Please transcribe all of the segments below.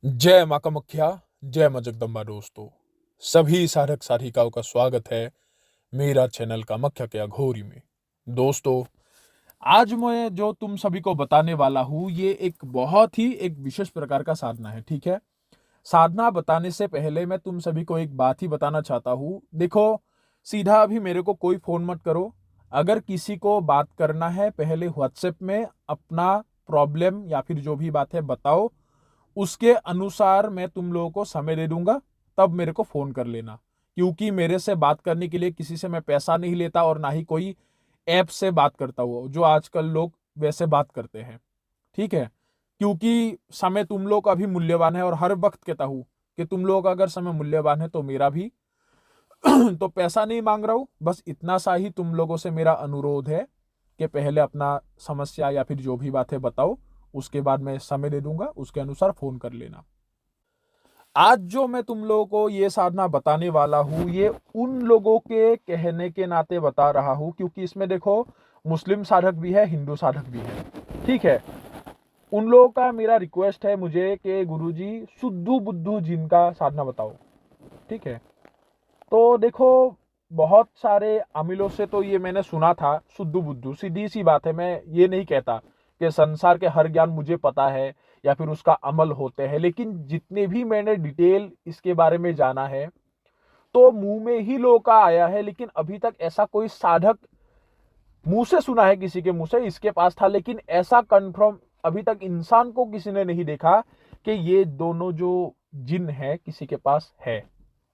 जय माँ कामाख्या, जय माँ जगदम्बा। दोस्तों, सभी साधक साधिकाओं का स्वागत है मेरा चैनल कामाख्या के अघोरी में। दोस्तों, आज मैं जो तुम सभी को बताने वाला हूँ ये एक बहुत ही एक विशेष प्रकार का साधना है। ठीक है, साधना बताने से पहले मैं तुम सभी को एक बात ही बताना चाहता हूँ। देखो, सीधा अभी मेरे को कोई फोन मत करो। अगर किसी को बात करना है, पहले व्हाट्सएप में अपना प्रॉब्लम या फिर जो भी बात है बताओ। उसके अनुसार मैं तुम लोगों को समय दे दूंगा, तब मेरे को फोन कर लेना। क्योंकि मेरे से बात करने के लिए किसी से मैं पैसा नहीं लेता और ना ही कोई ऐप से बात करता हूँ जो आजकल लोग वैसे बात करते हैं। ठीक है, क्योंकि समय तुम लोग का भी मूल्यवान है और हर वक्त कहता हूँ कि तुम लोग का अगर समय मूल्यवान है तो मेरा भी। तो पैसा नहीं मांग रहा हूँ, बस इतना सा ही तुम लोगों से मेरा अनुरोध है कि पहले अपना समस्या या फिर जो भी बात है बताओ। उसके बाद मैं समय दे दूंगा, उसके अनुसार फोन कर लेना। आज जो मैं तुम लोगों को ये साधना बताने वाला हूँ ये उन लोगों के कहने के नाते बता रहा हूँ, क्योंकि इसमें देखो, मुस्लिम साधक भी है, हिंदू साधक भी है। ठीक है, उन लोगों का मेरा रिक्वेस्ट है मुझे कि गुरुजी शुद्धू बुद्धू जिनका साधना बताओ। ठीक है, तो देखो, बहुत सारे अमीलों से तो ये मैंने सुना था शुद्धू बुद्धू। सीधी सी बात है, मैं ये नहीं कहता कि संसार के हर ज्ञान मुझे पता है या फिर उसका अमल होते हैं, लेकिन जितने भी मैंने डिटेल इसके बारे में जाना है तो मुंह में ही लोगों का आया है। लेकिन अभी तक ऐसा कोई साधक, मुंह से सुना है किसी के मुंह से इसके पास था, लेकिन ऐसा कंफर्म अभी तक इंसान को किसी ने नहीं देखा कि ये दोनों जो जिन है किसी के पास है,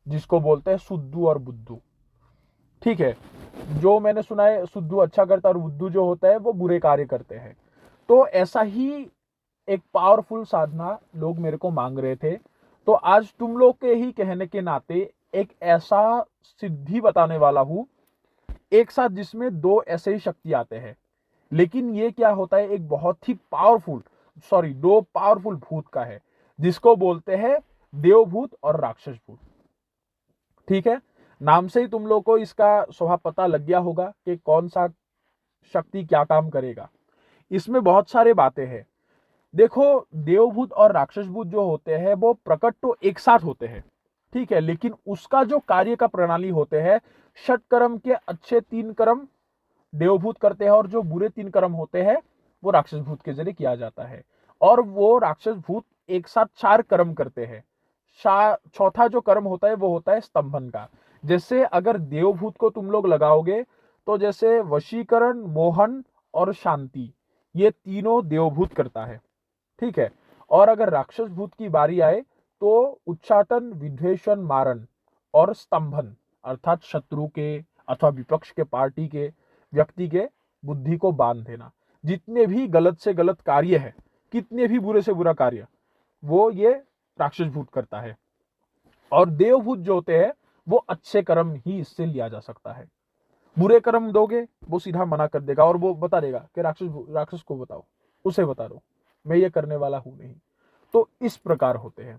जिसको बोलते हैं सुद्धू और बुद्धू। ठीक है, जो मैंने सुना है सुद्धू अच्छा करता है और बुद्धू जो होता है वो बुरे कार्य करते हैं। तो ऐसा ही एक पावरफुल साधना लोग मेरे को मांग रहे थे। तो आज तुम लोग के ही कहने के नाते एक ऐसा सिद्धि बताने वाला हूं, एक साथ जिसमें दो ऐसे ही शक्ति आते हैं। लेकिन ये क्या होता है, एक बहुत ही पावरफुल, सॉरी, दो पावरफुल भूत का है, जिसको बोलते हैं देवभूत और राक्षस भूत। ठीक है, नाम से ही तुम लोग को इसका स्वभाव पता लग गया होगा कि कौन सा शक्ति क्या काम करेगा। इसमें बहुत सारे बातें हैं। देखो, देवभूत और राक्षस भूत जो होते हैं वो प्रकट तो एक साथ होते हैं। ठीक है, लेकिन उसका जो कार्य का प्रणाली होते हैं, षट कर्म के अच्छे 3 कर्म देवभूत करते हैं और जो बुरे 3 कर्म होते हैं वो राक्षस भूत के जरिए किया जाता है। और वो राक्षस भूत एक साथ 4 कर्म करते हैं। चौथा जो कर्म होता है वो होता है स्तंभन का। जैसे अगर देवभूत को तुम लोग लगाओगे तो जैसे वशीकरण, मोहन और शांति, ये तीनों देवभूत करता है। ठीक है, और अगर राक्षस भूत की बारी आए तो उच्चाटन, विद्वेषण, मारण और स्तंभन, अर्थात शत्रु के अथवा विपक्ष के पार्टी के व्यक्ति के बुद्धि को बांध देना। जितने भी गलत से गलत कार्य है, कितने भी बुरे से बुरा कार्य, वो ये राक्षस भूत करता है। और देवभूत जो होते हैं वो अच्छे कर्म ही इससे लिया जा सकता है। बुरे कर्म दोगे वो सीधा मना कर देगा और वो बता देगा कि राक्षस को बताओ, उसे बता दो, मैं ये करने वाला हूं नहीं। तो इस प्रकार होते हैं।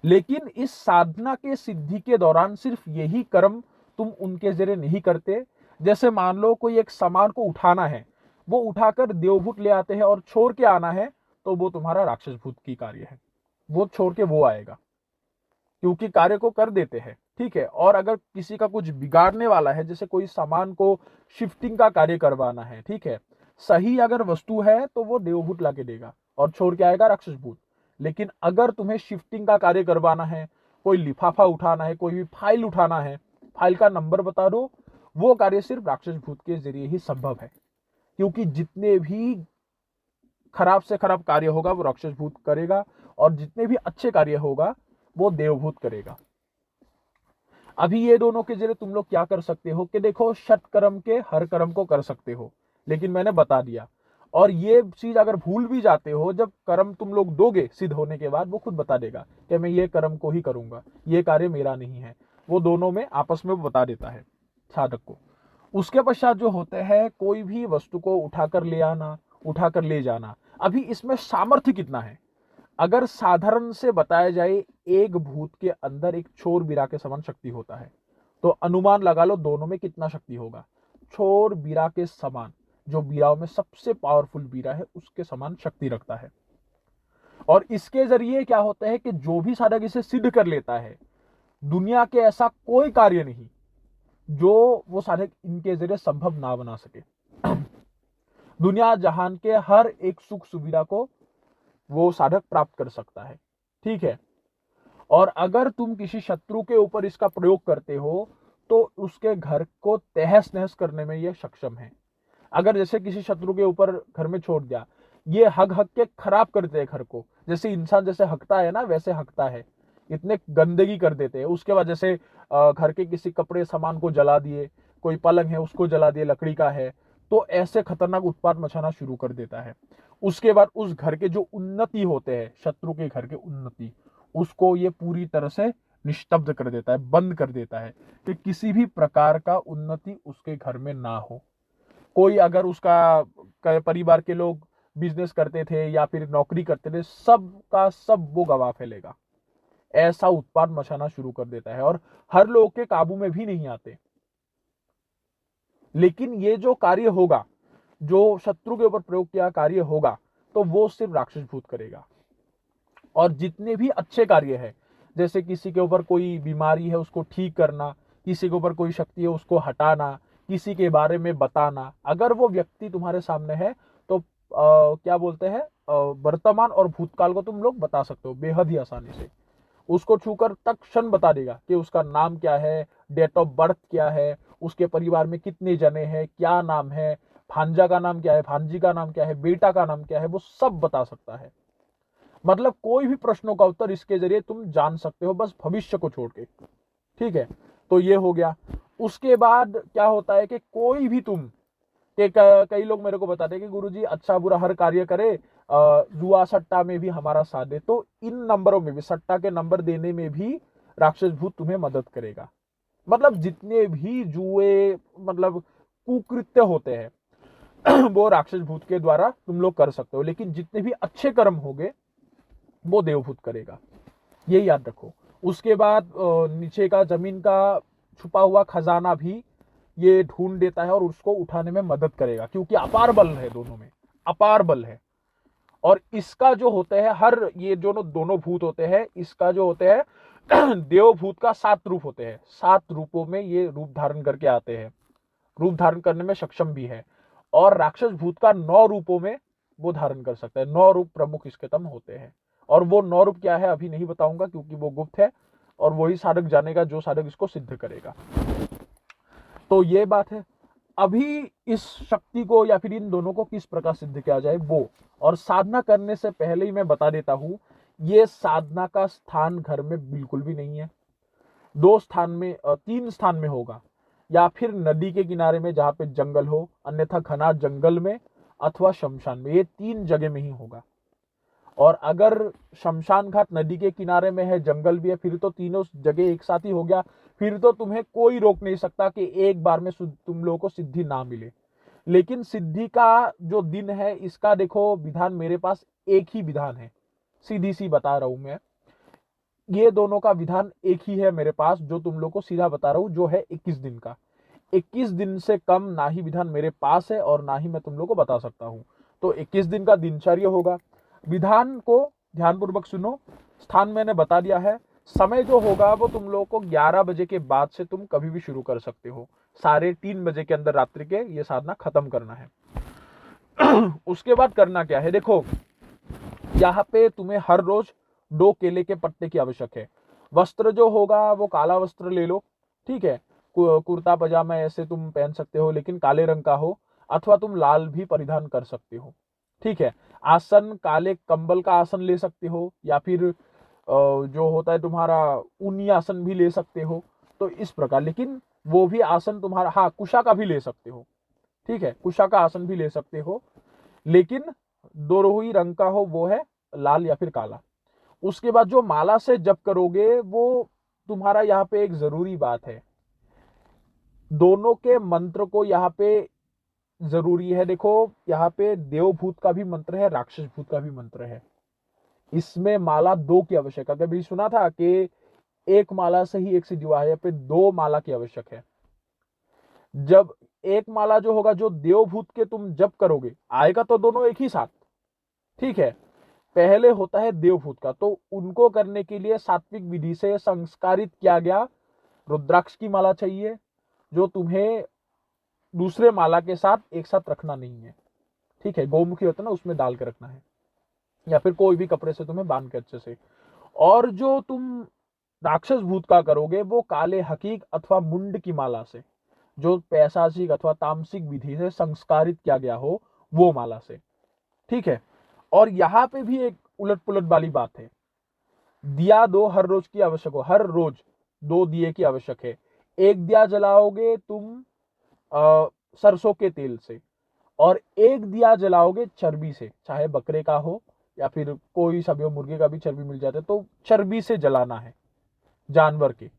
लेकिन इस साधना के सिद्धि के दौरान सिर्फ यही कर्म तुम उनके जरिए नहीं करते। जैसे मान लो कोई एक सामान को उठाना है, वो उठाकर देवभूत ले आते हैं और छोड़ के आना है, तो वो तुम्हारा राक्षस भूत की कार्य है। वो छोड़ के वो आएगा, क्योंकि कार्य को कर देते हैं। ठीक है, और अगर किसी का कुछ बिगाड़ने वाला है, जैसे कोई सामान को शिफ्टिंग का कार्य करवाना है, ठीक है, सही अगर वस्तु है तो वो देवभूत लाके देगा और छोड़ के आएगा राक्षस भूत। लेकिन अगर तुम्हें शिफ्टिंग का कार्य करवाना है, कोई लिफाफा उठाना है, कोई भी फाइल उठाना है, फाइल का नंबर बता दो, वो कार्य सिर्फ राक्षस भूत के जरिए ही संभव है। क्योंकि जितने भी खराब से खराब कार्य होगा वो राक्षस भूत करेगा, और जितने भी अच्छे कार्य होगा वो देवभूत करेगा। अभी ये दोनों के जरिए तुम लोग क्या कर सकते हो कि देखो, षट कर्म के हर कर्म को कर सकते हो, लेकिन मैंने बता दिया। और ये चीज अगर भूल भी जाते हो, जब कर्म तुम लोग दोगे सिद्ध होने के बाद, वो खुद बता देगा कि मैं ये कर्म को ही करूंगा, ये कार्य मेरा नहीं है। वो दोनों में आपस में बता देता है साधक को। उसके पश्चात जो होते हैं, कोई भी वस्तु को उठाकर ले आना, उठाकर ले जाना। अभी इसमें सामर्थ्य कितना है, अगर साधारण से बताया जाए, एक भूत के अंदर एक चोर बीरा के समान शक्ति होता है, तो अनुमान लगा लो दोनों में कितना शक्ति होगा। चोर बीरा के समान, जो बीराओं में सबसे पावरफुल बीरा है उसके समान शक्ति रखता है। और इसके जरिए क्या होता है कि जो भी साधक इसे सिद्ध कर लेता है, दुनिया के ऐसा कोई कार्य नहीं जो वो साधक इनके जरिए संभव ना बना सके। दुनिया जहान के हर एक सुख सुविधा को वो साधक प्राप्त कर सकता है। ठीक है। और अगर तुम किसी शत्रु के ऊपर इसका प्रयोग करते हो तो उसके घर को तहस नहस करने में ये सक्षम है। अगर जैसे किसी शत्रु के ऊपर घर में छोड़ दिया, ये हक हक के खराब करते हैं घर को, जैसे इंसान जैसे हकता है ना वैसे हकता है, इतने गंदगी कर देते हैं। उसके बाद जैसे घर के किसी कपड़े सामान को जला दिए, कोई पलंग है उसको जला दिए, लकड़ी का है, तो ऐसे खतरनाक उत्पात मचाना शुरू कर देता है। उसके बाद उस घर के जो उन्नति होते हैं, शत्रु के घर के उन्नति, उसको ये पूरी तरह से निस्तब्ध कर देता है, बंद कर देता है कि किसी भी प्रकार का उन्नति उसके घर में ना हो। कोई अगर उसका परिवार के लोग बिजनेस करते थे या फिर नौकरी करते थे, सब का सब वो गवा फैलेगा। ऐसा उत्पाद मचाना शुरू कर देता है और हर लोग के काबू में भी नहीं आते। लेकिन ये जो कार्य होगा, जो शत्रु के ऊपर प्रयोग किया कार्य होगा, तो वो सिर्फ राक्षस भूत करेगा। और जितने भी अच्छे कार्य है, जैसे किसी के ऊपर कोई बीमारी है उसको ठीक करना, किसी के ऊपर कोई शक्ति है उसको हटाना, किसी के बारे में बताना, अगर वो व्यक्ति तुम्हारे सामने है तो क्या बोलते हैं, वर्तमान और भूतकाल को तुम लोग बता सकते हो बेहद ही आसानी से। उसको छूकर तत्क्षण बता देगा कि उसका नाम क्या है, डेट ऑफ बर्थ क्या है, उसके परिवार में कितने जने हैं, क्या नाम है, भांजा का नाम क्या है, भांजी का नाम क्या है, बेटा का नाम क्या है, वो सब बता सकता है। मतलब कोई भी प्रश्नों का उत्तर इसके जरिए तुम जान सकते हो, बस भविष्य को छोड़ के। ठीक है, तो ये हो गया। उसके बाद क्या होता है कि कोई भी तुम कि कई लोग मेरे को बताते हैं कि गुरुजी अच्छा बुरा हर कार्य करे, जुआ सट्टा में भी हमारा साथ दे, तो इन नंबरों में भी, सट्टा के नंबर देने में भी राक्षस भूत तुम्हें मदद करेगा। मतलब जितने भी जुए मतलब कुकृत्य होते हैं वो राक्षस भूत के द्वारा तुम लोग कर सकते हो, लेकिन जितने भी अच्छे कर्म होंगे वो देवभूत करेगा, ये याद रखो। उसके बाद नीचे का जमीन का छुपा हुआ खजाना भी ये ढूंढ देता है और उसको उठाने में मदद करेगा, क्योंकि अपार बल है दोनों में, अपार बल है। और इसका जो होते हैं हर ये जो दोनों भूत होते हैं, इसका जो होते हैं देवभूत का 7 रूप होते हैं, 7 रूपों में ये रूप धारण करके आते हैं, रूप धारण करने में सक्षम भी है। और राक्षस भूत का 9 रूपों में वो धारण कर सकता है, 9 रूप प्रमुख इसके तम होते हैं। और वो 9 रूप क्या है अभी नहीं बताऊंगा, क्योंकि वो गुप्त है और वही साधक जानेगा जो साधक इसको सिद्ध करेगा। तो ये बात है। अभी इस शक्ति को या फिर इन दोनों को किस प्रकार सिद्ध किया जाए वो, और साधना करने से पहले ही मैं बता देता हूं, ये साधना का स्थान घर में बिल्कुल भी नहीं है। 2 स्थान में 3 स्थान में होगा, या फिर नदी के किनारे में जहां पे जंगल हो, अन्यथा घना जंगल में, अथवा शमशान में, ये 3 जगह में ही होगा। और अगर शमशान घाट नदी के किनारे में है, जंगल भी है, फिर तो तीनों जगह एक साथ ही हो गया। फिर तो तुम्हें कोई रोक नहीं सकता कि एक बार में तुम लोगों को सिद्धि ना मिले। लेकिन सिद्धि का जो दिन है, इसका देखो विधान मेरे पास एक ही विधान है, सीधी सी बता रहा हूं मैं। ये दोनों का विधान एक ही है मेरे पास, जो तुम लोग को सीधा बता रहा हूं, जो है 21 दिन का। 21 दिन से कम ना ही विधान मेरे पास है और ना ही मैं तुम लोग को बता सकता हूं। तो 21 दिन का दिनचर्या होगा। विधान को ध्यानपूर्वक सुनो। स्थान मैंने बता दिया है। समय जो होगा वो तुम लोगों को 11 बजे के बाद से तुम कभी भी शुरू कर सकते हो। 3:30 बजे के अंदर रात्रि के ये साधना खत्म करना है। उसके बाद करना क्या है, देखो यहाँ पे तुम्हें हर रोज 2 केले के पत्ते की आवश्यक है। वस्त्र जो होगा वो काला वस्त्र ले लो, ठीक है। कुर्ता पजामा ऐसे तुम पहन सकते हो, लेकिन काले रंग का हो, अथवा तुम लाल भी परिधान कर सकते हो, ठीक है। आसन काले कंबल का आसन ले सकते हो, या फिर जो होता है तुम्हारा ऊनी आसन भी ले सकते हो। तो इस प्रकार, लेकिन वो भी आसन तुम्हारा, हाँ कुशा का भी ले सकते हो, ठीक है, कुशा का आसन भी ले सकते हो, लेकिन दोरोही रंग का हो, वो है लाल या फिर काला। उसके बाद जो माला से जप करोगे, वो तुम्हारा यहाँ पे एक जरूरी बात है, दोनों के मंत्र को यहाँ पे जरूरी है। देखो यहाँ पे देवभूत का भी मंत्र है, राक्षस भूत का भी मंत्र है। इसमें माला 2 की आवश्यक है। कभी सुना था कि एक माला से ही एक सिद्धि हुआ है, यहाँ पे 2 माला की आवश्यक है। जब एक माला जो होगा, जो देवभूत के तुम जप करोगे, आएगा तो दोनों एक ही साथ, ठीक है। पहले होता है देवभूत का, तो उनको करने के लिए सात्विक विधि से संस्कारित किया गया रुद्राक्ष की माला चाहिए, जो तुम्हें दूसरे माला के साथ एक साथ रखना नहीं है। ठीक है, गौमुखी होता है ना, उसमें डाल के रखना है, या फिर कोई भी कपड़े से तुम्हें बांध के अच्छे से। और जो तुम राक्षस भूत का करोगे वो काले हकीक अथवा मुंड की माला से, जो पैशाचिक अथवा तामसिक विधि से संस्कारित किया गया हो वो माला से। ठीक है, और यहाँ पे भी एक उलट पुलट वाली बात है। दिया दो हर रोज की आवश्यक हो, हर रोज 2 दिए की आवश्यक है। एक दिया जलाओगे तुम सरसों के तेल से, और एक दिया जलाओगे चर्बी से, चाहे बकरे का हो या फिर कोई सा भी हो, मुर्गे का भी चर्बी मिल जाता है, तो चर्बी से जलाना है जानवर के।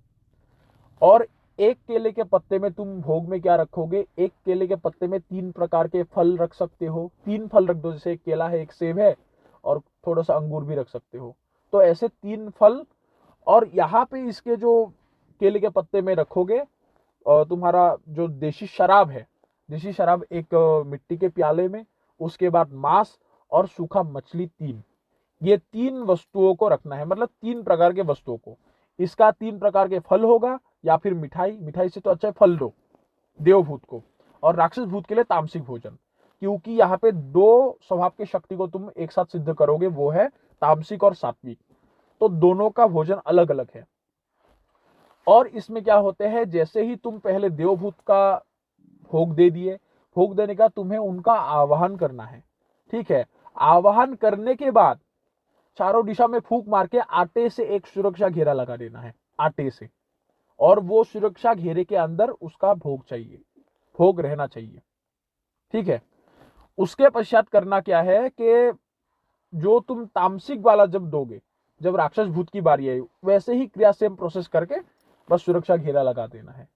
और एक केले के पत्ते में तुम भोग में क्या रखोगे, एक केले के पत्ते में 3 प्रकार के फल रख सकते हो, 3 फल रख दो, जैसे एक केला है, एक सेब है, और थोड़ा सा अंगूर भी रख सकते हो, तो ऐसे 3 फल। और यहाँ पे इसके जो केले के पत्ते में रखोगे तुम्हारा जो देशी शराब है, देशी शराब एक मिट्टी के प्याले में, उसके बाद मांस और सूखा मछली 3, ये 3 वस्तुओं को रखना है, मतलब 3 प्रकार के वस्तुओं को। इसका 3 प्रकार के फल होगा, या फिर मिठाई, मिठाई से तो अच्छा है फल दो देवभूत को, और राक्षस भूत के लिए तामसिक भोजन, क्योंकि यहाँ पे 2 स्वभाव की शक्ति को तुम एक साथ सिद्ध करोगे, वो है तामसिक और सात्विक, तो दोनों का भोजन अलग अलग है। और इसमें क्या होते हैं, जैसे ही तुम पहले देवभूत का भोग दे दिए, भोग देने का तुम्हें उनका आवाहन करना है। ठीक है, आवाहन करने के बाद चारों दिशा में फूंक मार के आटे से एक सुरक्षा घेरा लगा देना है, आटे से, और वो सुरक्षा घेरे के अंदर उसका भोग चाहिए, भोग रहना चाहिए। ठीक है, उसके पश्चात करना क्या है कि जो तुम तामसिक वाला जब दोगे, जब राक्षस भूत की बारी आई, वैसे ही क्रिया सेम प्रोसेस करके बस सुरक्षा घेरा लगा देना है।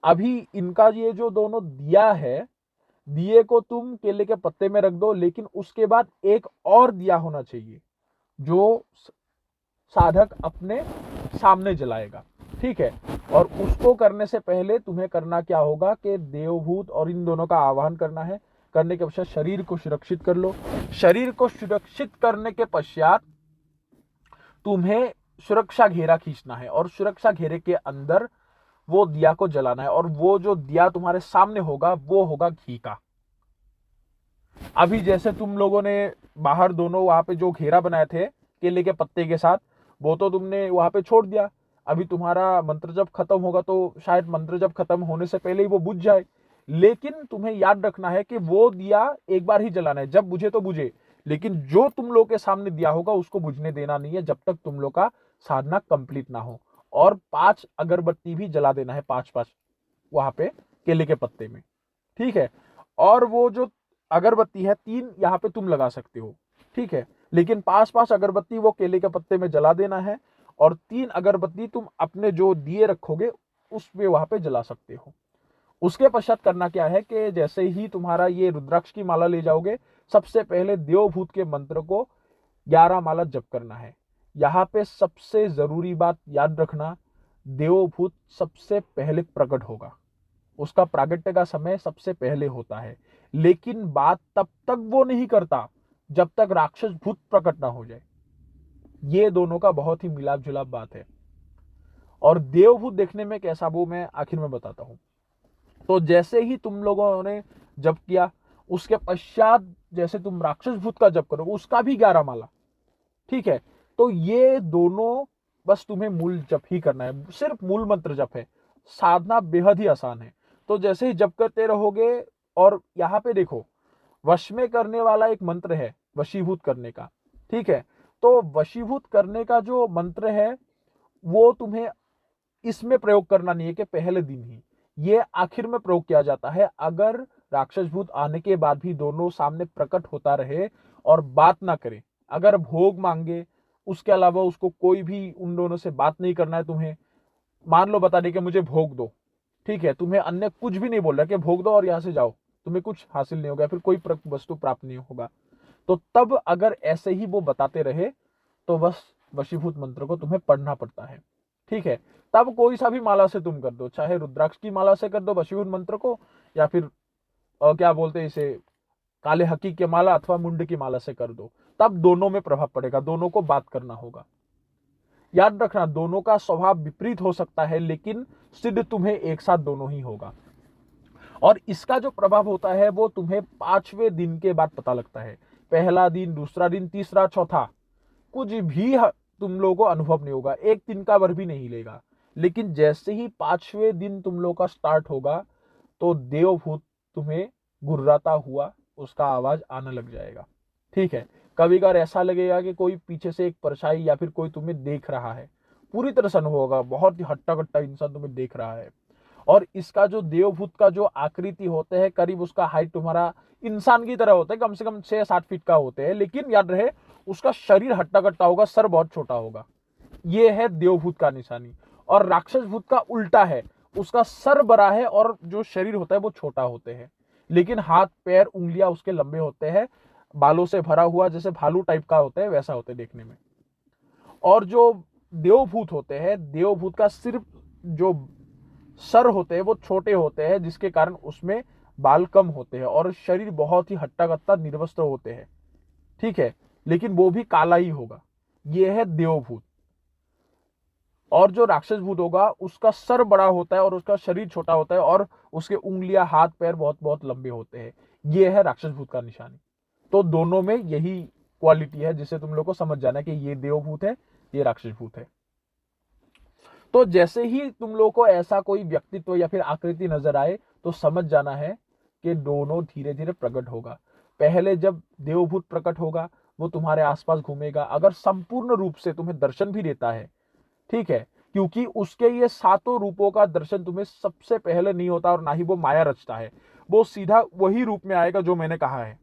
अभी इनका ये जो दोनों दिया है, दिए को तुम केले के पत्ते में रख दो, लेकिन उसके बाद एक और दिया होना चाहिए जो साधक अपने सामने जलाएगा। ठीक है, और उसको करने से पहले तुम्हें करना क्या होगा कि देवभूत और इन दोनों का आवाहन करना है। करने के पश्चात शरीर को सुरक्षित कर लो। शरीर को सुरक्षित करने के पश्चात तुम्हें सुरक्षा घेरा खींचना है, और सुरक्षा घेरे के अंदर वो दिया को जलाना है, और वो जो दिया तुम्हारे सामने होगा वो होगा घी का। अभी जैसे तुम लोगों ने बाहर दोनों वहां पे जो घेरा बनाए थे केले के पत्ते के साथ, वो तो तुमने वहां पे छोड़ दिया। अभी तुम्हारा मंत्र जब खत्म होगा तो शायद मंत्र जब खत्म होने से पहले ही वो बुझ जाए, लेकिन तुम्हें याद रखना है कि वो दिया एक बार ही जलाना है, जब बुझे तो बुझे, लेकिन जो तुम लोग के सामने दिया होगा उसको बुझने देना नहीं है जब तक तुम लोग का साधना कंप्लीट ना हो। और 5 अगरबत्ती भी जला देना है, 5-5 वहां पे केले के पत्ते में। ठीक है, और वो जो अगरबत्ती है 3 यहाँ पे तुम लगा सकते हो। ठीक है, लेकिन 5-5 अगरबत्ती वो केले के पत्ते में जला देना है, और 3 अगरबत्ती तुम अपने जो दिए रखोगे उसमें वहां पे जला सकते हो। उसके पश्चात करना क्या है कि जैसे ही तुम्हारा ये रुद्राक्ष की माला ले जाओगे, सबसे पहले देवभूत के मंत्र को 11 माला जप करना है। यहाँ पे सबसे जरूरी बात याद रखना, देवभूत सबसे पहले प्रकट होगा, उसका प्रागट्य का समय सबसे पहले होता है, लेकिन बात तब तक वो नहीं करता जब तक राक्षस भूत प्रकट ना हो जाए। ये दोनों का बहुत ही मिलाप जुलाप बात है। और देवभूत देखने में कैसा, वो मैं आखिर में बताता हूं। तो जैसे ही तुम लोगों ने जप किया, उसके पश्चात जैसे तुम राक्षस भूत का जप करोगे, उसका भी 11 माला। ठीक है, तो ये दोनों बस तुम्हें मूल जप ही करना है, सिर्फ मूल मंत्र जप है, साधना बेहद ही आसान है। तो जैसे ही जप करते रहोगे, और यहाँ पे देखो वश में करने वाला एक मंत्र है वशीभूत करने का। ठीक है, तो वशीभूत करने का जो मंत्र है वो तुम्हें इसमें प्रयोग करना नहीं है कि पहले दिन ही, ये आखिर में प्रयोग किया जाता है। अगर राक्षस भूत आने के बाद भी दोनों सामने प्रकट होता रहे और बात ना करे, अगर भोग मांगे, उसके अलावा उसको कोई भी उन दोनों से बात नहीं करना है तुम्हें, मान लो बता दे कि मुझे भोग दो, ठीक है, तुम्हें अन्य कुछ भी नहीं बोल रहा कि भोग दो और यहां से जाओ, तुम्हें कुछ हासिल नहीं होगा, फिर कोई वस्तु प्राप्त नहीं होगा, तो तब अगर ऐसे ही वो बताते रहे तो बस वशीभूत मंत्र को तुम्हें पढ़ना पड़ता है। ठीक है, तब कोई सा भी माला से तुम कर दो, चाहे रुद्राक्ष की माला से कर दो वशीभूत मंत्र को, या फिर क्या बोलते हैं इसे, काले हकी की माला अथवा मुंड की माला से कर दो, तब दोनों में प्रभाव पड़ेगा, दोनों को बात करना होगा। याद रखना, दोनों का स्वभाव विपरीत हो सकता है, लेकिन सिद्ध तुम्हें एक साथ दोनों ही होगा। और इसका जो प्रभाव होता है वो तुम्हें 5वें दिन के बाद पता लगता है। पहला दिन, दूसरा दिन, तीसरा, चौथा, कुछ भी तुम लोगों को अनुभव नहीं होगा, एक दिन का भर भी नहीं लेगा। लेकिन जैसे ही 5वें दिन तुम लोग का स्टार्ट होगा तो देवभूत तुम्हें गुर्राता हुआ उसका आवाज आने लग जाएगा। ठीक है, कभी कभार ऐसा लगेगा कि कोई पीछे से एक परछाई या फिर कोई तुम्हें देख रहा है, पूरी तरह से अनुभव होगा, बहुत ही हट्टा कट्टा इंसान तुम्हें देख रहा है। और इसका जो देवभूत का जो आकृति होते हैं, करीब उसका हाइट तुम्हारा इंसान की तरह होता है, कम से कम 6-7 फीट का होते हैं, लेकिन याद रहे उसका शरीर हट्टा कट्टा होगा, सर बहुत छोटा होगा। ये है देवभूत का निशानी। और राक्षस भूत का उल्टा है, उसका सर बड़ा है और जो शरीर होता है वो छोटा होते हैं, लेकिन हाथ पैर उंगलियां उसके लंबे होते हैं, बालों से भरा हुआ, जैसे भालू टाइप का होता है वैसा होता है देखने में। और जो देवभूत होते हैं, देवभूत का सिर्फ जो सर होते हैं वो छोटे होते हैं, जिसके कारण उसमें बाल कम होते हैं और शरीर बहुत ही हट्टा कट्टा निर्वस्त्र होते हैं। ठीक है, लेकिन वो भी काला ही होगा। ये है देवभूत। और जो राक्षस भूत होगा उसका सर बड़ा होता है और उसका शरीर छोटा होता है और उसके उंगलियां हाथ पैर बहुत बहुत लंबे होते हैं। ये है राक्षस भूत का निशानी। तो दोनों में यही क्वालिटी है जिसे तुम लोग को समझ जाना है कि ये देवभूत है, ये राक्षस भूत है। तो जैसे ही तुम लोग को ऐसा कोई व्यक्तित्व या फिर आकृति नजर आए तो समझ जाना है कि दोनों धीरे धीरे प्रकट होगा। पहले जब देवभूत प्रकट होगा वो तुम्हारे आसपास घूमेगा, अगर संपूर्ण रूप से तुम्हें दर्शन भी देता है, ठीक है, क्योंकि उसके ये 7 रूपों का दर्शन तुम्हें सबसे पहले नहीं होता और ना ही वो माया रचता है, वो सीधा वही रूप में आएगा जो मैंने कहा है।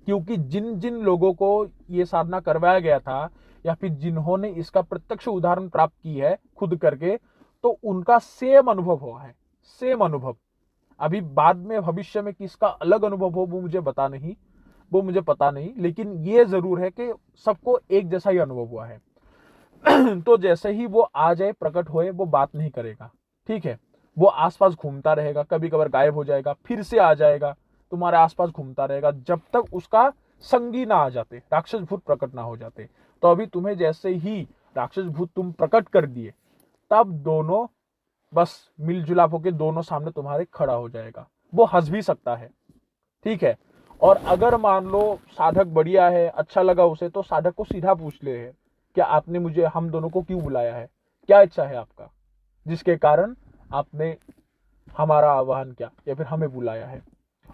क्योंकि जिन जिन लोगों को ये साधना करवाया गया था या फिर जिन्होंने इसका प्रत्यक्ष उदाहरण प्राप्त की है खुद करके, तो उनका सेम अनुभव हुआ है, सेम अनुभव। अभी बाद में भविष्य में किसका अलग अनुभव हो वो मुझे पता नहीं, लेकिन ये जरूर है कि सबको एक जैसा ही अनुभव हुआ है। तो जैसे ही वो आ जाए, प्रकट होए, वो बात नहीं करेगा, ठीक है, वो आसपास घूमता रहेगा, कभी कभार गायब हो जाएगा, फिर से आ जाएगा, तुम्हारे आसपास घूमता रहेगा जब तक उसका संगी ना आ जाते, राक्षस भूत प्रकट ना हो जाते। तो अभी तुम्हें जैसे ही राक्षस भूत तुम प्रकट कर दिए, तब दोनों बस मिलजुलाप होकर दोनों सामने तुम्हारे खड़ा हो जाएगा। वो हंस भी सकता है, ठीक है। और अगर मान लो साधक बढ़िया है, अच्छा लगा उसे, तो साधक को सीधा पूछ ले है, क्या आपने मुझे, हम दोनों को क्यों बुलाया है, क्या इच्छा है आपका, जिसके कारण आपने हमारा आह्वान किया या फिर हमें बुलाया है।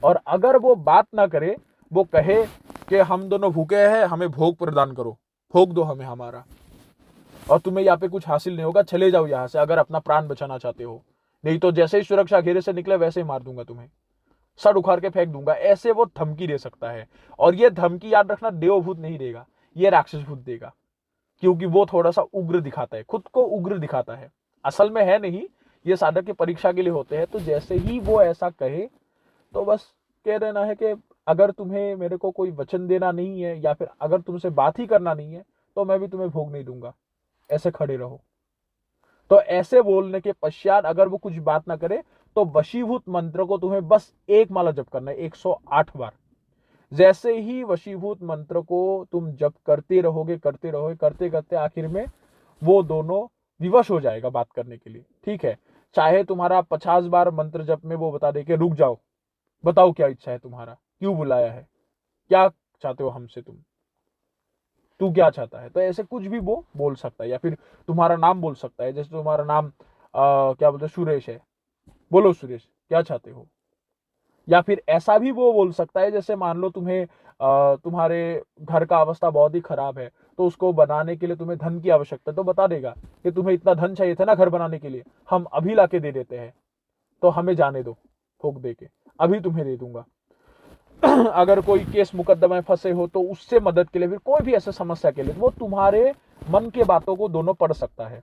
और अगर वो बात ना करे, वो कहे कि हम दोनों भूखे हैं, हमें भोग प्रदान करो, भोग दो हमें हमारा, और तुम्हें यहाँ पे कुछ हासिल नहीं होगा, चले जाओ यहाँ से अगर अपना प्राण बचाना चाहते हो, नहीं तो जैसे ही सुरक्षा घेरे से निकले वैसे ही मार दूंगा तुम्हें, सर उखाड़ के फेंक दूंगा, ऐसे वो धमकी दे सकता है। और ये धमकी याद रखना देवभूत नहीं देगा, ये राक्षस भूत देगा, क्योंकि वो थोड़ा सा उग्र दिखाता है, खुद को उग्र दिखाता है, असल में है नहीं, ये साधक की परीक्षा के लिए होते हैं। तो जैसे ही वो ऐसा कहे तो बस कह देना है कि अगर तुम्हें मेरे को कोई वचन देना नहीं है या फिर अगर तुमसे बात ही करना नहीं है तो मैं भी तुम्हें भोग नहीं दूंगा, ऐसे खड़े रहो। तो ऐसे बोलने के पश्चात अगर वो कुछ बात ना करे तो वशीभूत मंत्र को तुम्हें बस एक माला जप करना है, 108 बार। जैसे ही वशीभूत मंत्र को तुम जप करते रहोगे करते करते आखिर में वो दोनों विवश हो जाएगा बात करने के लिए, ठीक है। चाहे तुम्हारा 50 बार मंत्र जप में वो बता दे कि रुक जाओ, बताओ क्या इच्छा है तुम्हारा, क्यों बुलाया है, क्या चाहते हो हमसे, तू क्या चाहता है, तो ऐसे कुछ भी वो बोल सकता है। या फिर तुम्हारा नाम बोल सकता है, जैसे तुम्हारा नाम क्या बोलते सुरेश है, बोलो सुरेश क्या चाहते हो। या फिर ऐसा भी वो बोल सकता है, जैसे मान लो तुम्हें तुम्हारे घर का अवस्था बहुत ही खराब है, तो उसको बनाने के लिए तुम्हें धन की आवश्यकता है, तो बता देगा कि तुम्हें इतना धन चाहिए था ना घर बनाने के लिए, हम अभी लाके दे देते हैं, तो हमें जाने दो, ठोक दे के अभी तुम्हें दे दूंगा। अगर कोई केस मुकदमे फंसे हो तो उससे मदद के लिए, फिर कोई भी ऐसे समस्या के लिए, वो तुम्हारे मन के बातों को दोनों पढ़ सकता है।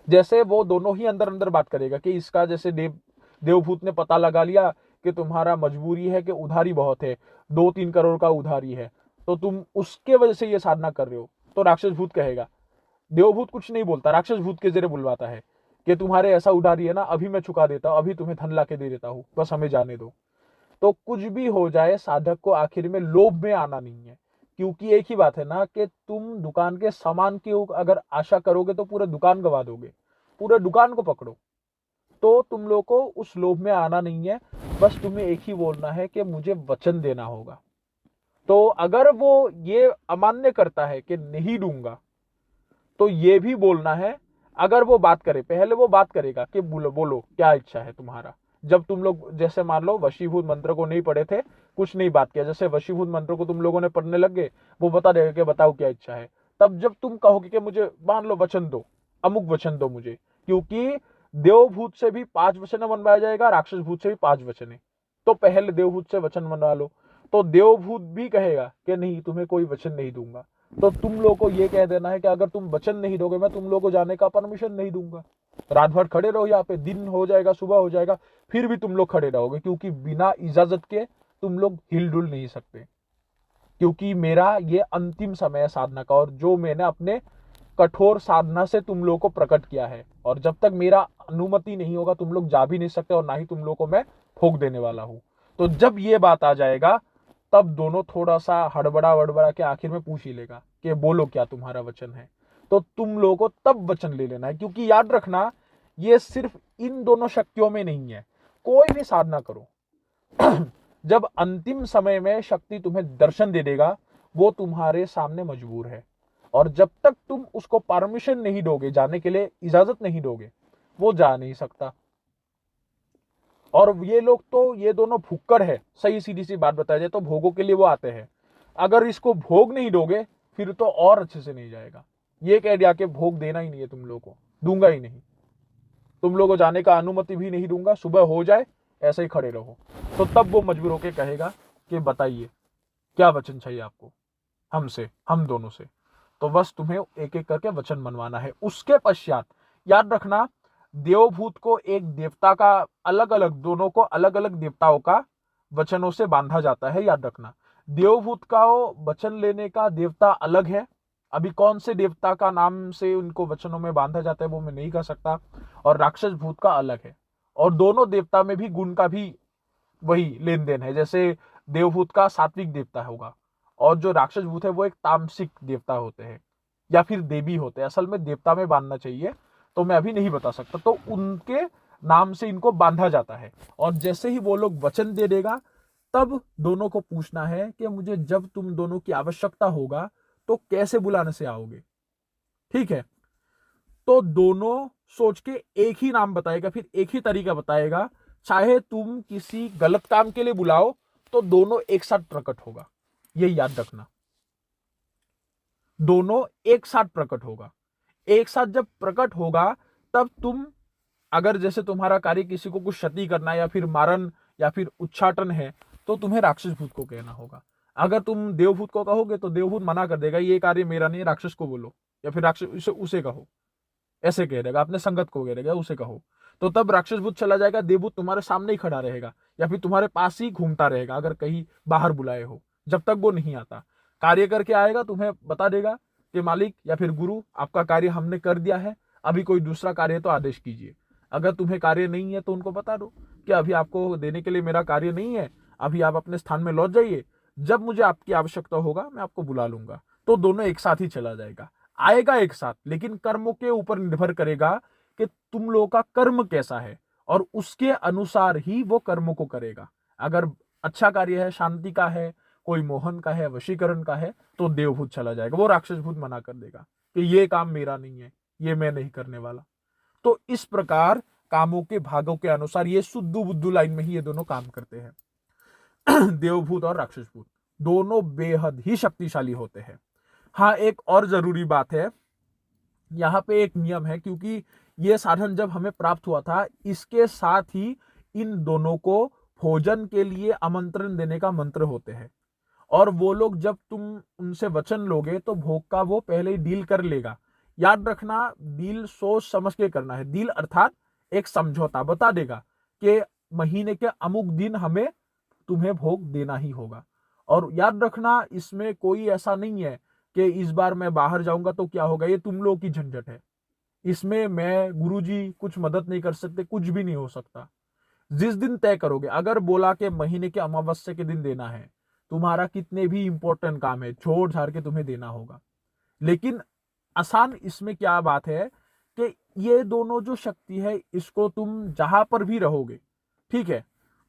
जैसे वो दोनों ही अंदर अंदर बात करेगा कि इसका, जैसे देवभूत ने पता लगा लिया कि तुम्हारा मजबूरी है कि उधारी बहुत है, 2-3 करोड़ का उधारी है, तो तुम उसके वजह से ये साधना कर रहे हो, तो राक्षस भूत कहेगा, देवभूत कुछ नहीं बोलता, राक्षस भूत के जरिए बुलवाता है कि तुम्हारे ऐसा उधारी है ना, अभी मैं चुका देता हूं, अभी तुम्हें धन ला के दे देता हूं, बस हमें जाने दो। तो कुछ भी हो जाए साधक को आखिर में लोभ में आना नहीं है, क्योंकि एक ही बात है ना कि तुम दुकान के सामान की अगर आशा करोगे तो पूरा दुकान गवा दोगे, पूरे दुकान को पकड़ो। तो तुम लोग को उस लोभ में आना नहीं है, बस तुम्हें एक ही बोलना है कि मुझे वचन देना होगा। तो अगर वो ये अमान्य करता है कि नहीं दूंगा, तो ये भी बोलना है, अगर वो बात करे, पहले वो बात करेगा कि बोलो बोलो क्या इच्छा है तुम्हारा। जब तुम लोग जैसे मान लो वशीभूत मंत्र को नहीं पढ़े थे, कुछ नहीं बात किया, जैसे वशीभूत मंत्र को तुम लोगों ने पढ़ने लग गए, वो बता देगा कि बताओ क्या इच्छा है। तब जब तुम कहोगे कि मुझे मान लो वचन दो, अमुक वचन दो मुझे, क्योंकि देवभूत से भी 5 वचन बनवाया जाएगा, राक्षस भूत से भी 5 वचन है, तो पहले देवभूत से वचन बनवा लो। तो देवभूत भी कहेगा कि नहीं, तुम्हें कोई वचन नहीं दूंगा। तो तुम लोग को ये कह देना है कि अगर तुम वचन नहीं दोगे, मैं तुम लोग को जाने का परमिशन नहीं दूंगा। रात भर खड़े रहो यहाँ पे, दिन हो जाएगा, सुबह हो जाएगा, फिर भी तुम लोग खड़े रहोगे, क्योंकि बिना इजाजत के तुम लोग हिलडुल नहीं सकते, क्योंकि मेरा ये अंतिम समय है साधना का, और जो मैंने अपने कठोर साधना से तुम लोग को प्रकट किया है, और जब तक मेरा अनुमति नहीं होगा तुम लोग जा भी नहीं सकते, और ना ही तुम लोग को मैं ठोक देने वाला हूं। तो जब ये बात आ जाएगा, तब दोनों थोड़ा सा हड़बड़ा वड़बड़ा के आखिर में पूछ ही लेगा कि बोलो क्या तुम्हारा वचन है। तो तुम लोगों को तब वचन ले लेना है, क्योंकि याद रखना, ये सिर्फ इन दोनों शक्तियों में नहीं है, कोई भी साधना करो जब अंतिम समय में शक्ति तुम्हें दर्शन दे देगा, वो तुम्हारे सामने मजबूर है, और जब तक तुम उसको परमिशन नहीं दोगे, जाने के लिए इजाजत नहीं दोगे, वो जा नहीं सकता। और ये लोग तो, ये दोनों भुक्कड़ है, सही सीधी सी बात बताया जाए तो भोगों के लिए वो आते हैं। अगर इसको भोग नहीं दोगे, फिर तो और अच्छे से नहीं जाएगा। ये कह दिया कि भोग देना ही नहीं है तुम लोगों को, दूंगा ही नहीं, तुम लोगों को जाने का अनुमति भी नहीं दूंगा, सुबह हो जाए ऐसे ही खड़े रहो। तो तब वो मजबूर होकर कहेगा कि बताइए क्या वचन चाहिए आपको हमसे, हम दोनों से। तो बस तुम्हें एक एक करके वचन मनवाना है। उसके पश्चात याद रखना, देवभूत को एक देवता का अलग अलग, दोनों को अलग अलग देवताओं का वचनों से बांधा जाता है। याद रखना, देवभूत का वचन लेने का देवता अलग है। अभी कौन से देवता का नाम से उनको वचनों में बांधा जाता है वो मैं नहीं कह सकता, और राक्षस भूत का अलग है। और दोनों देवता में भी गुण का भी वही लेन देन है। जैसे देवभूत का सात्विक देवता होगा, और जो राक्षस भूत है वो एक तामसिक देवता होते हैं, या फिर देवी होते हैं। असल में देवता में बांधना चाहिए, तो मैं अभी नहीं बता सकता। तो उनके नाम से इनको बांधा जाता है। और जैसे ही वो लोग वचन दे देगा, तब दोनों को पूछना है कि मुझे जब तुम दोनों की आवश्यकता होगा तो कैसे बुलाने से आओगे, ठीक है। तो दोनों सोच के एक ही नाम बताएगा, फिर एक ही तरीका बताएगा। चाहे तुम किसी गलत काम के लिए बुलाओ, तो दोनों एक साथ प्रकट होगा, ये याद रखना। दोनों एक साथ प्रकट होगा। एक साथ जब प्रकट होगा, तब तुम, अगर जैसे तुम्हारा कार्य किसी को कुछ क्षति करना है, या फिर मारन, या फिर उच्चाटन है, तो तुम्हें राक्षस भूत को कहना होगा। अगर तुम देवभूत को कहोगे तो देवभूत मना कर देगा, ये कार्य मेरा नहीं, राक्षस को बोलो, या फिर राक्षस उसे कहो, ऐसे कह देगा, अपने संगत को कह देगा उसे कहो। तो तब राक्षस भूत चला जाएगा, देवभूत तुम्हारे सामने ही खड़ा रहेगा, या फिर तुम्हारे पास ही घूमता रहेगा, अगर कहीं बाहर बुलाए हो, जब तक वो नहीं आता। कार्य करके आएगा, तुम्हें बता देगा कि मालिक या फिर गुरु, आपका कार्य हमने कर दिया है, अभी कोई दूसरा कार्य तो आदेश कीजिए। अगर तुम्हें कार्य नहीं है तो उनको बता दो कि अभी आपको देने के लिए मेरा कार्य नहीं है, अभी आप अपने स्थान में लौट जाइए, जब मुझे आपकी आवश्यकता होगा मैं आपको बुला लूंगा। तो दोनों एक साथ ही चला जाएगा, आएगा एक साथ, लेकिन कर्मों के ऊपर निर्भर करेगा कि तुम लोगों का कर्म कैसा है, और उसके अनुसार ही वो कर्मों को करेगा। अगर अच्छा कार्य है, शांति का है, कोई मोहन का है, वशीकरण का है, तो देवभूत चला जाएगा, वो राक्षस भूत मना कर देगा कि ये काम मेरा नहीं है, ये मैं नहीं करने वाला। तो इस प्रकार कामों के भागों के अनुसार ये शुद्ध बुद्धू लाइन में ही ये दोनों काम करते हैं देवभूत और राक्षस भूत दोनों बेहद ही शक्तिशाली होते हैं। हाँ, एक और जरूरी बात है, यहाँ पे एक नियम है, क्योंकि ये साधन जब हमें प्राप्त हुआ था, इसके साथ ही इन दोनों को भोजन के लिए आमंत्रण देने का मंत्र होते हैं। और वो लोग, जब तुम उनसे वचन लोगे तो भोग का वो पहले ही डील कर लेगा। याद रखना, डील सोच समझ के करना है। डील अर्थात एक समझौता, बता देगा कि महीने के अमुक दिन हमें तुम्हें भोग देना ही होगा। और याद रखना, इसमें कोई ऐसा नहीं है कि इस बार मैं बाहर जाऊंगा तो क्या होगा, ये तुम लोग की झंझट है। इसमें मैं, गुरुजी कुछ मदद नहीं कर सकते, कुछ भी नहीं हो सकता। जिस दिन तय करोगे, अगर बोला कि महीने के अमावस्या के दिन देना है, तुम्हारा कितने भी इंपॉर्टेंट काम है छोड़ छाड़ के तुम्हें देना होगा। लेकिन आसान इसमें क्या बात है कि ये दोनों जो शक्ति है, इसको तुम जहां पर भी रहोगे, ठीक है,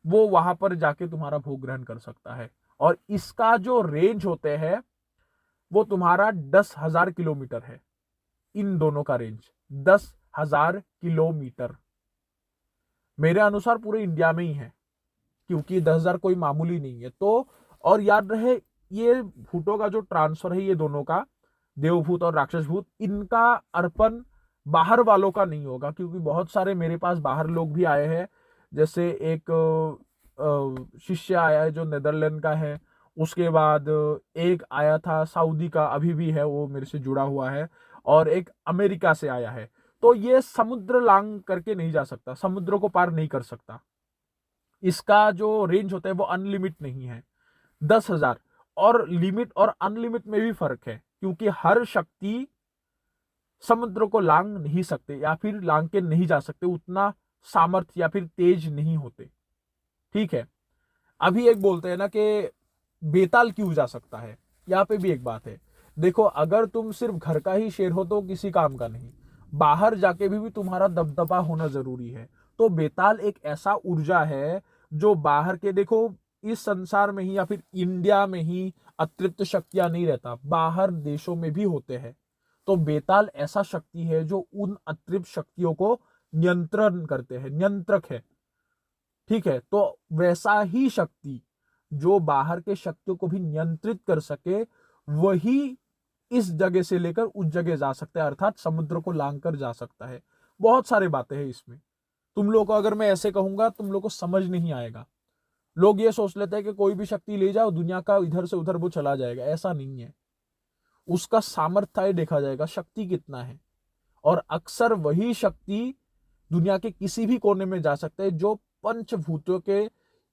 वो वहां पर जाके तुम्हारा भोग ग्रहण कर सकता है। और इसका जो रेंज होते हैं वो तुम्हारा 10,000 किलोमीटर है। इन दोनों का रेंज 10,000 किलोमीटर मेरे अनुसार पूरे इंडिया में ही है, क्योंकि 10,000 कोई मामूली नहीं है। तो और याद रहे, ये भूतों का जो ट्रांसफर है, ये दोनों का, देवभूत और राक्षस भूत, इनका अर्पण बाहर वालों का नहीं होगा, क्योंकि बहुत सारे मेरे पास बाहर लोग भी आए हैं। जैसे एक शिष्य आया है जो नेदरलैंड का है, उसके बाद एक आया था सऊदी का, अभी भी है, वो मेरे से जुड़ा हुआ है, और एक अमेरिका से आया है। तो ये समुद्र लांग करके नहीं जा सकता, समुद्र को पार नहीं कर सकता। इसका जो रेंज होता है वो अनलिमिट नहीं है, 10,000। और लिमिट और अनलिमिट में भी फर्क है, क्योंकि हर शक्ति समुद्र को लांग नहीं सकते, या फिर लांग के नहीं जा सकते, उतना सामर्थ्य या फिर तेज नहीं होते, ठीक है। अभी एक बोलते हैं ना कि बेताल क्यों जा सकता है, यहाँ पे भी एक बात है। देखो, अगर तुम सिर्फ घर का ही शेर हो तो किसी काम का नहीं, बाहर जाके भी तुम्हारा दबदबा होना जरूरी है। तो बेताल एक ऐसा ऊर्जा है जो बाहर के, देखो, इस संसार में ही या फिर इंडिया में ही अतृप्त शक्तियां नहीं रहता, बाहर देशों में भी होते हैं। तो बेताल ऐसा शक्ति है जो उन अतृप्त शक्तियों को नियंत्रण करते हैं, नियंत्रक है, ठीक है। तो वैसा ही शक्ति जो बाहर के शक्तियों को भी नियंत्रित कर सके, वही इस जगह से लेकर उस जगह जा सकता है, अर्थात समुद्र को लांग कर जा सकता है। बहुत सारी बातें हैं इसमें, तुम लोग को अगर मैं ऐसे कहूंगा तुम लोग को समझ नहीं आएगा। लोग ये सोच लेते हैं कि कोई भी शक्ति ले जाओ दुनिया का, इधर से उधर वो चला जाएगा, ऐसा नहीं है। उसका सामर्थ्य देखा जाएगा, शक्ति कितना है। और अक्सर वही शक्ति दुनिया के किसी भी कोने में जा सकते हैं जो पंचभूतों के,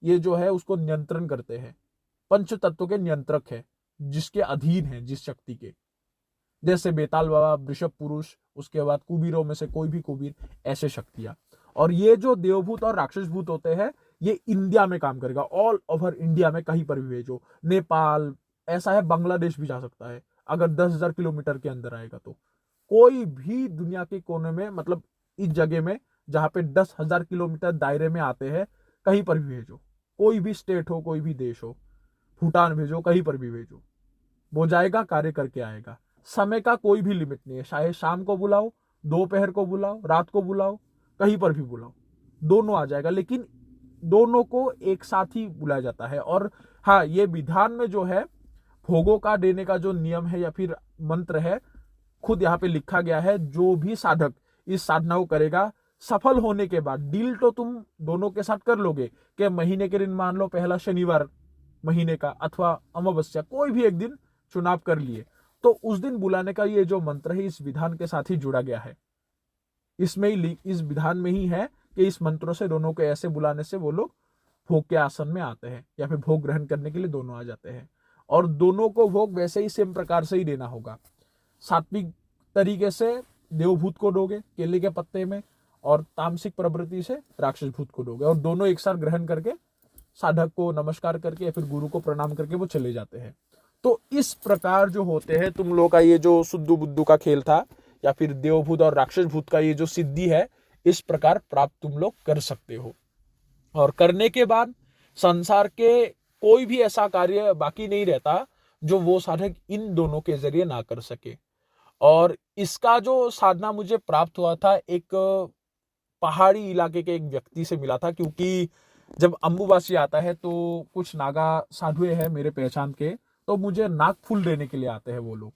ये जो है, उसको नियंत्रण करते हैं, पंच तत्वों के नियंत्रक है, जिसके अधीन है, जिस शक्ति के। जैसे बेताल बाबा, वृषभ पुरुष, उसके बाद कुबीरों में से कोई भी कुबीर, ऐसे शक्तियां। और ये जो देवभूत और राक्षस भूत होते हैं, ये इंडिया में काम करेगा, ऑल ओवर इंडिया में कहीं पर भी भेजो, नेपाल, ऐसा है बांग्लादेश भी जा सकता है, अगर 10,000 किलोमीटर के अंदर आएगा तो। कोई भी दुनिया के कोने में, मतलब इस जगह में जहां पे 10,000 किलोमीटर दायरे में आते हैं, कहीं पर भी भेजो, कोई भी स्टेट हो, कोई भी देश हो, भूटान भेजो, कहीं पर भी भेजो, वो जाएगा, कार्य करके आएगा। समय का कोई भी लिमिट नहीं है, चाहे शाम को बुलाओ, दोपहर को बुलाओ, रात को बुलाओ, कहीं पर भी बुलाओ, दोनों आ जाएगा। लेकिन दोनों को एक साथ ही बुलाया जाता है। और हाँ, ये विधान में जो है, भोगों का देने का जो नियम है या फिर मंत्र है, खुद यहाँ पे लिखा गया है, जो भी साधक इस साधना को करेगा, सफल होने के बाद डील तो तुम दोनों के साथ कर लोगे कि महीने के दिन, मान लो पहला शनिवार महीने का अथवा अमावस्या, कोई भी एक दिन चुनाव कर लिए, तो उस दिन बुलाने का ये जो मंत्र है, इस विधान के साथ ही जुड़ा गया है। इसमें ही, इस विधान में ही है कि इस मंत्रों से दोनों को ऐसे बुलाने से वो लोग भोग के आसन में आते हैं, या फिर भोग ग्रहण करने के लिए दोनों आ जाते हैं। और दोनों को भोग वैसे ही सेम प्रकार से ही देना होगा। सात्विक तरीके से देवभूत को दोगे केले के पत्ते में, और तामसिक प्रवृत्ति से राक्षस भूत को दोगे, और दोनों एक साथ ग्रहण करके साधक को नमस्कार करके या फिर गुरु को प्रणाम करके वो चले जाते हैं। तो इस प्रकार जो होते हैं, तुम लोग का ये जो सुद्धू बुद्धू का खेल था, या फिर देवभूत और राक्षस भूत का ये जो सिद्धि है, इस प्रकार प्राप्त तुम लोग कर सकते हो। और करने के बाद संसार के कोई भी ऐसा कार्य बाकी नहीं रहता जो वो साधक इन दोनों के जरिए ना कर सके। और इसका जो साधना मुझे प्राप्त हुआ था, एक पहाड़ी इलाके के एक व्यक्ति से मिला था, क्योंकि जब अम्बुबासी आता है तो कुछ नागा साधुए हैं मेरे पहचान के, तो मुझे नागफूल देने के लिए आते हैं वो लोग,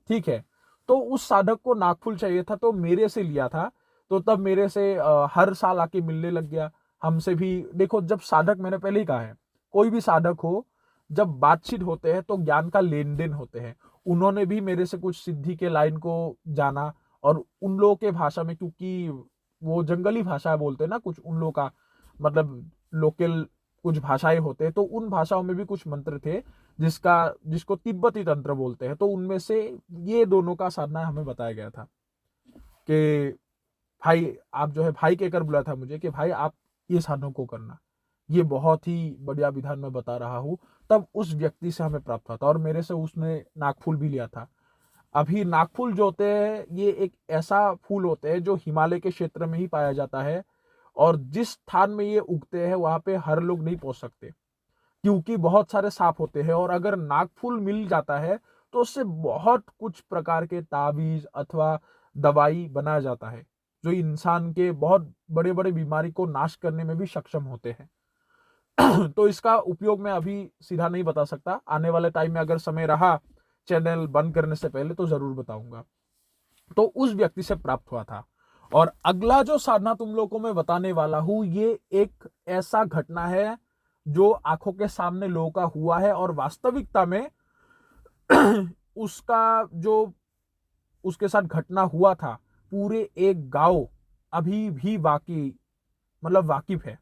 ठीक है। तो उस साधक को नागफूल चाहिए था, तो मेरे से लिया था। तो तब मेरे से हर साल आके मिलने लग गया, हमसे भी। देखो, जब साधक, मैंने पहले ही कहा है, कोई भी साधक हो, जब बातचीत होते हैं तो ज्ञान का लेन देन होते हैं। उन्होंने भी मेरे से कुछ सिद्धि के लाइन को जाना, और उन लोगों के भाषा में, क्योंकि वो जंगली भाषा बोलते हैं ना कुछ, उन लोगों का मतलब लोकल कुछ भाषाएं होते हैं, तो उन भाषाओं में भी कुछ मंत्र थे जिसको तिब्बती तंत्र बोलते हैं। तो उनमें से ये दोनों का साधना हमें बताया गया था कि भाई, आप जो है, भाई कहकर बुलाया था मुझे कि भाई आप ये साधनों को करना, ये बहुत ही बढ़िया विधान मैं बता रहा हूँ। तब उस व्यक्ति से हमें प्राप्त हुआ था और मेरे से उसने नागफूल भी लिया था। अभी नागफूल जो होते हैं ये एक ऐसा फूल होते हैं जो हिमालय के क्षेत्र में ही पाया जाता है, और जिस स्थान में ये उगते हैं वहां पे हर लोग नहीं पहुंच सकते, क्योंकि बहुत सारे सांप होते हैं। और अगर नागफूल मिल जाता है तो उससे बहुत कुछ प्रकार के ताबीज अथवा दवाई बनाया जाता है, जो इंसान के बहुत बड़े बड़े बीमारी को नाश करने में भी सक्षम होते हैं। तो इसका उपयोग मैं अभी सीधा नहीं बता सकता, आने वाले टाइम में अगर समय रहा चैनल बंद करने से पहले तो जरूर बताऊंगा। तो उस व्यक्ति से प्राप्त हुआ था। और अगला जो साधना तुम लोगों को मैं बताने वाला हूं, ये एक ऐसा घटना है जो आंखों के सामने लोगों का हुआ है, और वास्तविकता में उसका जो उसके साथ घटना हुआ था, पूरे एक गांव अभी भी वाकिफ है,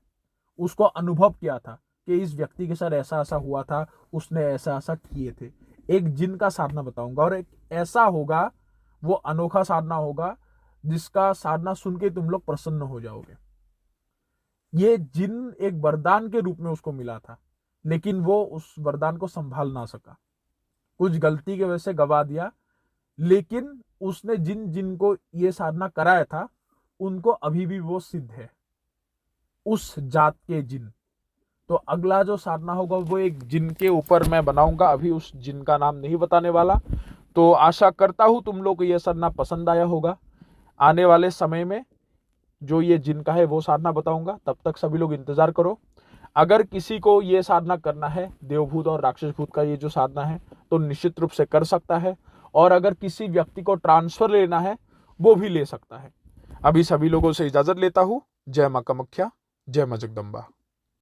उसको अनुभव किया था कि इस व्यक्ति के साथ ऐसा ऐसा हुआ था, उसने ऐसा ऐसा किए थे। एक जिन का साधना बताऊंगा, और एक ऐसा होगा, वो अनोखा साधना होगा जिसका साधना सुन के तुम लोग प्रसन्न हो जाओगे। ये जिन एक वरदान के रूप में उसको मिला था, लेकिन वो उस वरदान को संभाल ना सका, कुछ गलती की वजह से गवा दिया। लेकिन उसने जिन जिनको ये साधना कराया था उनको अभी भी वो सिद्ध है, उस जात के जिन। तो अगला जो साधना होगा वो एक जिन के ऊपर मैं बनाऊंगा, अभी उस जिन का नाम नहीं बताने वाला। तो आशा करता हूं तुम लोग को यह साधना पसंद आया होगा। आने वाले समय में जो ये जिन का है वो साधना बताऊंगा, तब तक सभी लोग इंतजार करो। अगर किसी को ये साधना करना है, देवभूत और राक्षस भूत का ये जो साधना है, तो निश्चित रूप से कर सकता है। और अगर किसी व्यक्ति को ट्रांसफर लेना है वो भी ले सकता है। अभी सभी लोगों से इजाजत लेता हूं। जय मां कामाख्या, जय मां जगदम्बा।